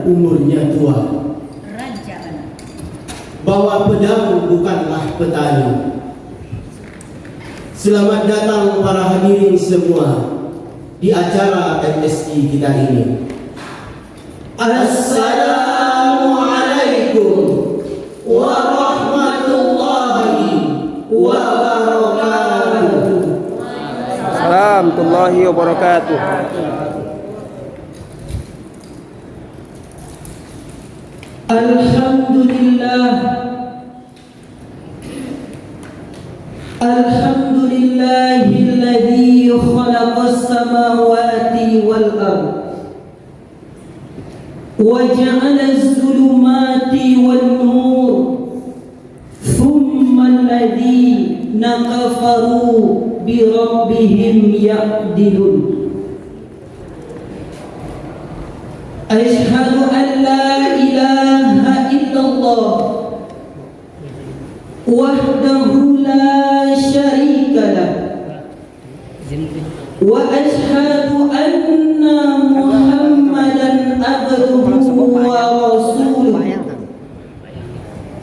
umurnya tua, bahwa pedang bukanlah petani. Selamat datang para hadirin semua di acara MSI kita ini. Assalamualaikum warahmatullahi wabarakatuh. Warahmatullahi wabarakatuh. Alhamdulillah, alhamdulillahilladzi khalaqas samawati wal ardh wa ja'alaz zulumati wan nur thumma alladhina kafaru bi rabbihim ya'dilun. Asyhadu an la ilaha illallah wahdahu la syarika lah wa asyhadu anna Muhammadan abduhu wa rasuluh.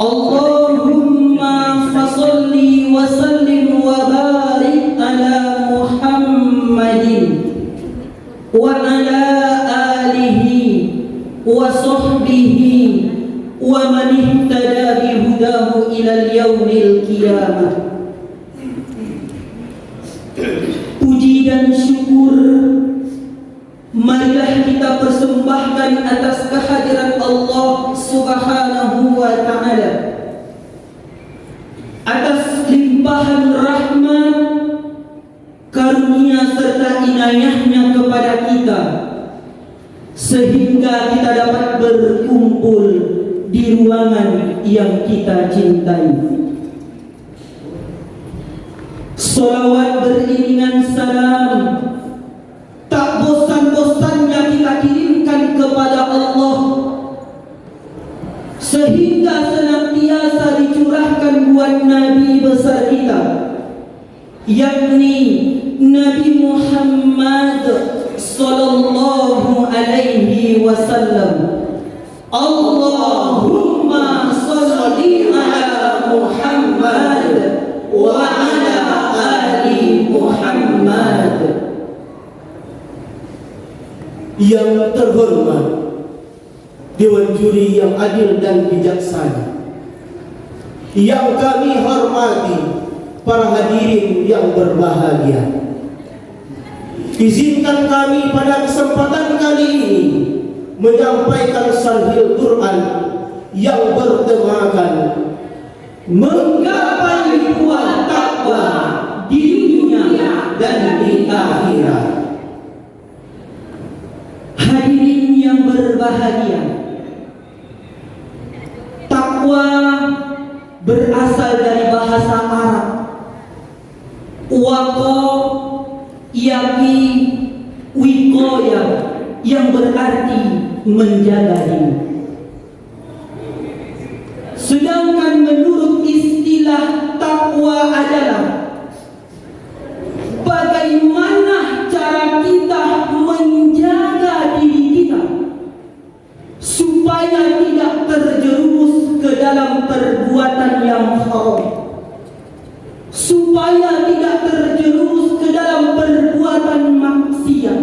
Allahumma fasalli wa sallim wa barik ala Muhammadin wa ala wa sahbihi wa man ihtada bihudahu ila yaumil qiyamah. Puji dan syukur marilah kita persembahkan atas kehadiran Allah Subhanahu wa ta'ala, atas limpahan rahmat, karunia serta inayahnya kepada kita, sehingga kita dapat berkumpul di ruangan yang kita cintai. Salawat beriringan salam tak bosan-bosannya kita kirimkan kepada Allah, sehingga senantiasa dicurahkan buat Nabi besar kita, yakni Nabi Muhammad sallallahu alaihi wasallam. Allahumma salli ala Muhammad wa ala ali Muhammad. Yang terhormat Dewan Juri yang adil dan bijaksana, yang kami hormati para hadirin yang berbahagia, izinkan kami pada kesempatan kali ini menyampaikan syarhil Quran yang bertemakan menggapai buah takwa di dunia dan di akhirat. Hadirin yang berbahagia, takwa berasal dari bahasa Arab waqo, yaki wikoya, yang berarti menjaga diri. Sedangkan menurut istilah takwa adalah bagaimana cara kita menjaga diri kita supaya tidak terjerumus ke dalam perbuatan yang haram, supaya tidak terjerumus ke dalam perbuatan maksiat,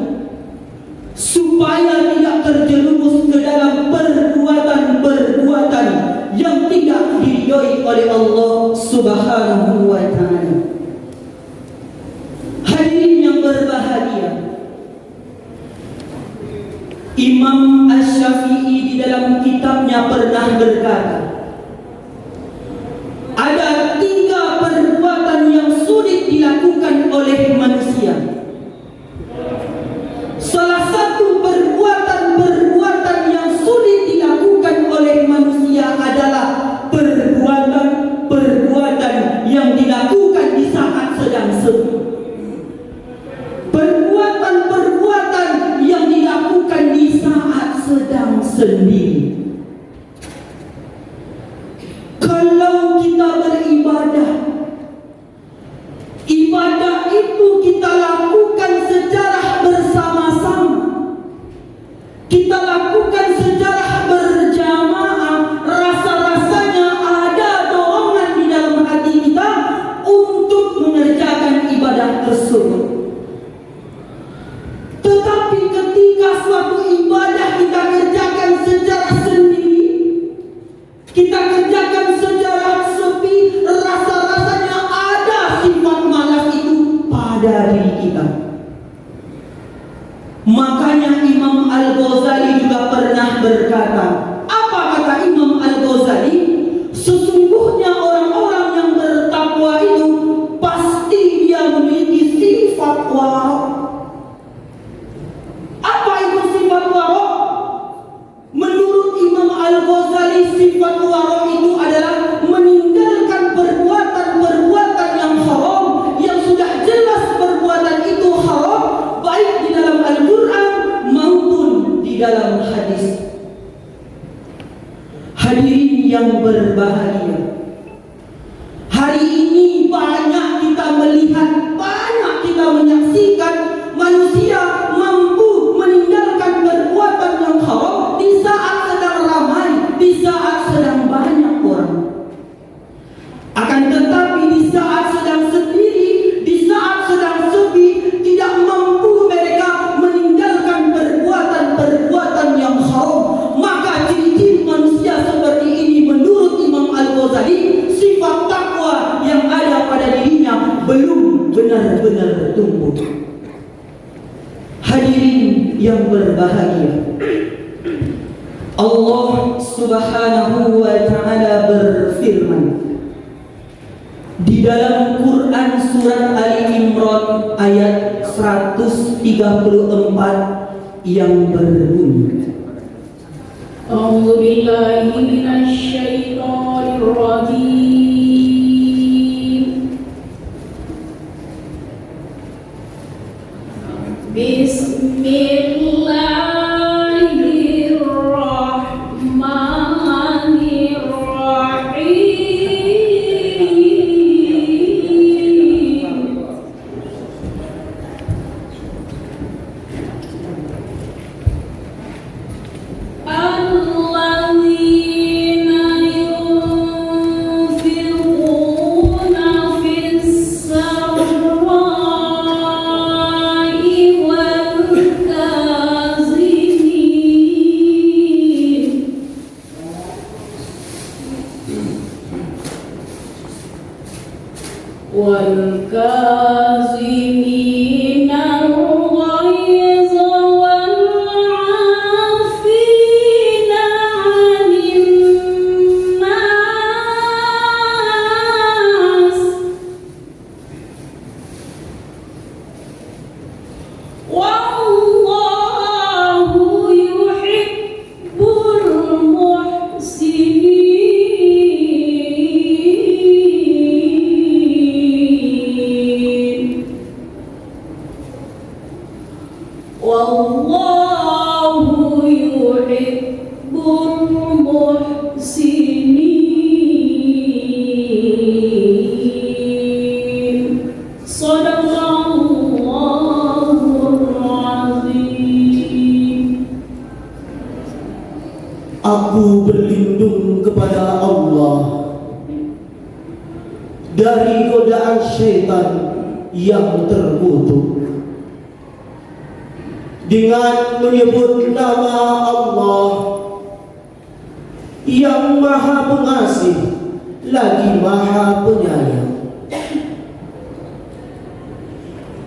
supaya tidak terjerumus ke dalam perbuatan-perbuatan yang tidak diridhoi oleh Allah Subhanahu wa ta'ala. Hadirin yang berbahagia, Imam Asy-Syafi'i di dalam kitabnya pernah berkata, ada 3 perbuatan yang sulit dilakukan oleh manusia. Salah satu perbuatan yang sulit dilakukan oleh manusia adalah perbuatan yang dilakukan di saat sedang sepi. Perbuatan yang dilakukan di saat sedang sendiri. Kalau kita beribadah, ibadah itu kita lakukan secara bersama-sama, kita lakukan secara berkata, apa kata Imam Al-Ghazali? Sesungguhnya orang-orang yang bertakwa itu pasti dia memiliki sifat warok. Apa itu sifat warok? Menurut Imam Al-Ghazali, sifat warok itu adalah meninggalkan perbuatan-perbuatan yang haram, yang sudah jelas perbuatan itu haram, baik di dalam Al-Quran maupun di dalam hadis. Hadirin yang berbahagia, hari ini banyak kita melihat, banyak kita menyaksikan manusia mampu meninggalkan perbuatan yang haram di saat sedang ramai, di saat sedang banyak orang. Akan tetapi di saat sedang sendiri, di saat sedang sepi, tidak mampu mereka meninggalkan perbuatan-perbuatan yang haram. Maka ciri-ciri manusia seperti ini menurut Imam Al-Ghazali, sifat takwa yang ada pada dirinya belum benar-benar tumbuh. Hadirin yang berbahagia, Allah Subhanahu wa ta'ala berfirman di dalam Quran surat Ali Imran ayat 134 yang berbunyi, أعوذ بالله من الشيطان الرجيم بسم الله الرحمن الرحيم الذين ينفقون في السراء والكاظمين الغيظ والعافين عن الناس والله يحب المحسنين والله يحب المحسنين صدق الله العظيم. Aku berlindung kepada Allah dari godaan syaitan yang terkutuk dengan menyebut nama Allah yang Maha Pengasih lagi Maha Penyayang,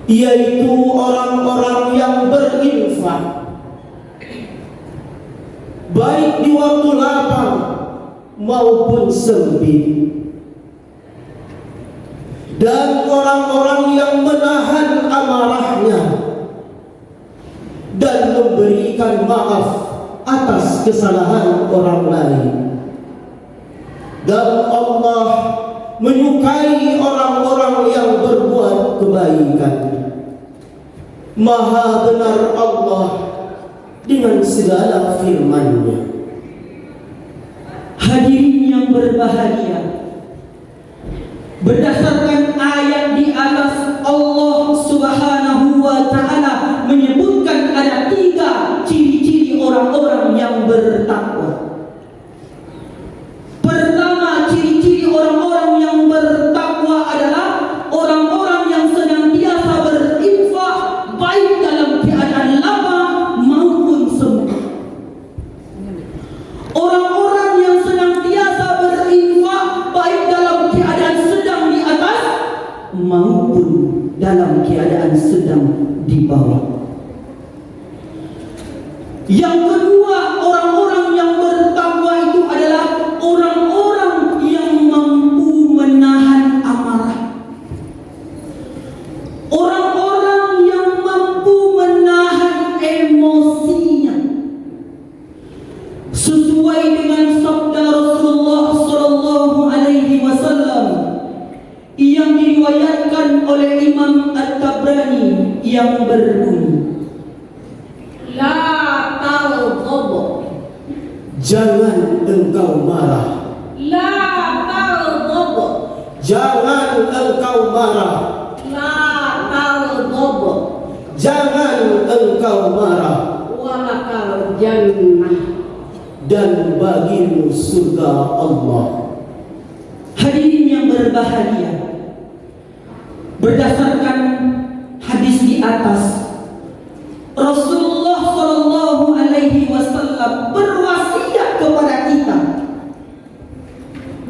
yaitu orang-orang yang berinfak baik di waktu lapang maupun sempit, dan orang-orang yang menahan amarahnya dan memberikan maaf atas kesalahan orang lain. Dan Allah menyukai orang-orang yang berbuat kebaikan. Maha benar Allah dengan segala firman-Nya. Hadirin yang berbahagia, berdasarkan ayat di atas, Allah Subhanahu wa ta'ala menyebutkan ada 3 ciri-ciri orang-orang yang bertakwa. Pertama, ciri-ciri orang-orang yang bertakwa adalah orang-orang yang senantiasa berinfak baik dalam keadaan lapang maupun sempit. Orang-orang yang senantiasa berinfak baik dalam keadaan sedang di atas maupun dalam keadaan sedang di bawah. Yang kedua, orang-orang oleh Imam At-Tabrani yang berbunyi, La taghdab. Jangan engkau marah. La taghdab. Jangan engkau marah. La taghdab. Jangan engkau marah. Walakal jannah. Dan bagimu surga Allah. Hadirin yang berbahagia, berdasarkan hadis di atas, Rasulullah Shallallahu Alaihi Wasallam berwasiat kepada kita,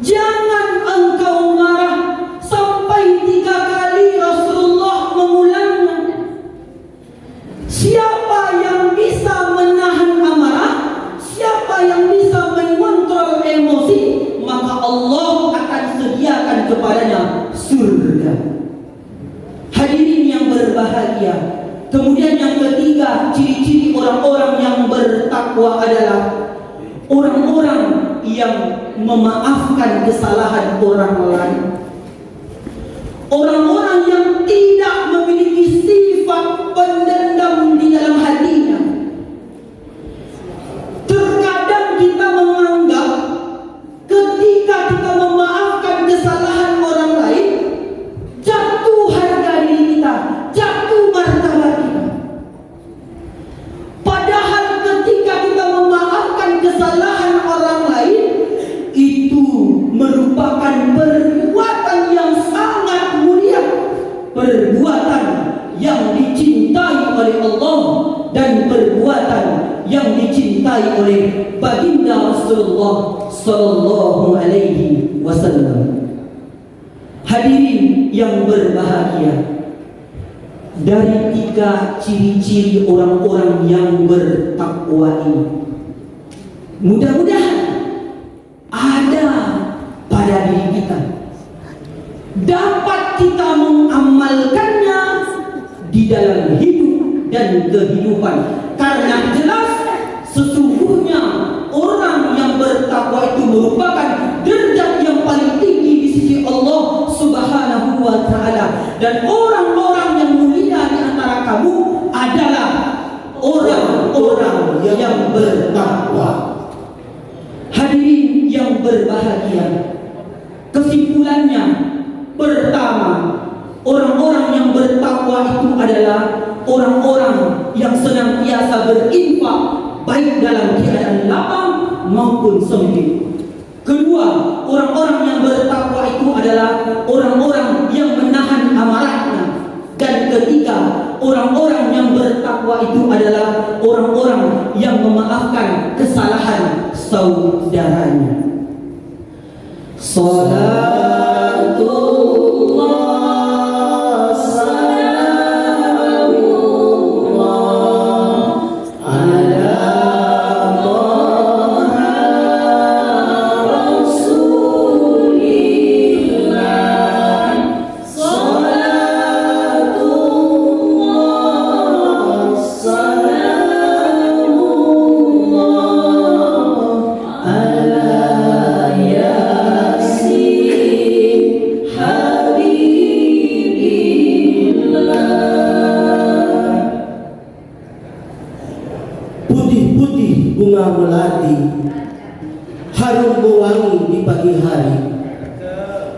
jangan engkau marah. Sampai 3 kali Rasulullah mengulangnya. Siapa yang bisa menahan amarah, siapa yang bisa mengontrol emosi, maka Allah akan sediakan kepadanya surga. Hadirin yang berbahagia, kemudian yang ketiga, ciri-ciri orang-orang yang bertakwa adalah orang-orang yang memaafkan kesalahan orang lain. Orang-orang yang tidak memiliki sifat pendendam di dalam hatinya. Terkadang kita menganggap ketika kita memaafkan kesalahan orang lain, jatuh harga diri kita, jatuh martabat kita. Padahal ketika kita memaafkan kesalahan orang lain, itu merupakan perbuatan yang sangat mulia, perbuatan yang dicintai oleh Allah dan perbuatan yang dicintai oleh baginda Rasulullah Sallallahu Alaihi Wasallam. Hadirin yang berbahagia, dari 3 ciri-ciri orang-orang yang bertakwa ini, mudah-mudahan ada pada diri kita, dapat kita mengamalkannya di dalam hidup dan kehidupan. Karena jelas sesungguhnya orang yang bertakwa itu merupakan derajat yang paling tinggi di sisi Allah Subhanahu wa Ta'ala. Dan orang-orang yang mulia di antara kamu adalah orang-orang yang bertakwa. Hadirin yang berbahagia, kesimpulannya, pertama, orang-orang yang bertakwa itu adalah orang-orang yang senantiasa berinfak, baik dalam keadaan lapang maupun sempit. Kedua, orang-orang yang bertakwa itu adalah orang-orang yang menahan amarahnya. Dan ketiga, orang-orang yang bertakwa itu adalah orang-orang yang memaafkan kesalahan saudaranya. Salatullah salamullah ala Taha Rasulillah. Salatullah salamullah ala Yasin Habibillah. Putih-putih bunga melati, harum mewangi di pagi hari.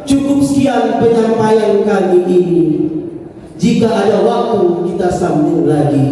Cukup sekian penyampaian kali ini. Jika ada waktu kita sambung lagi.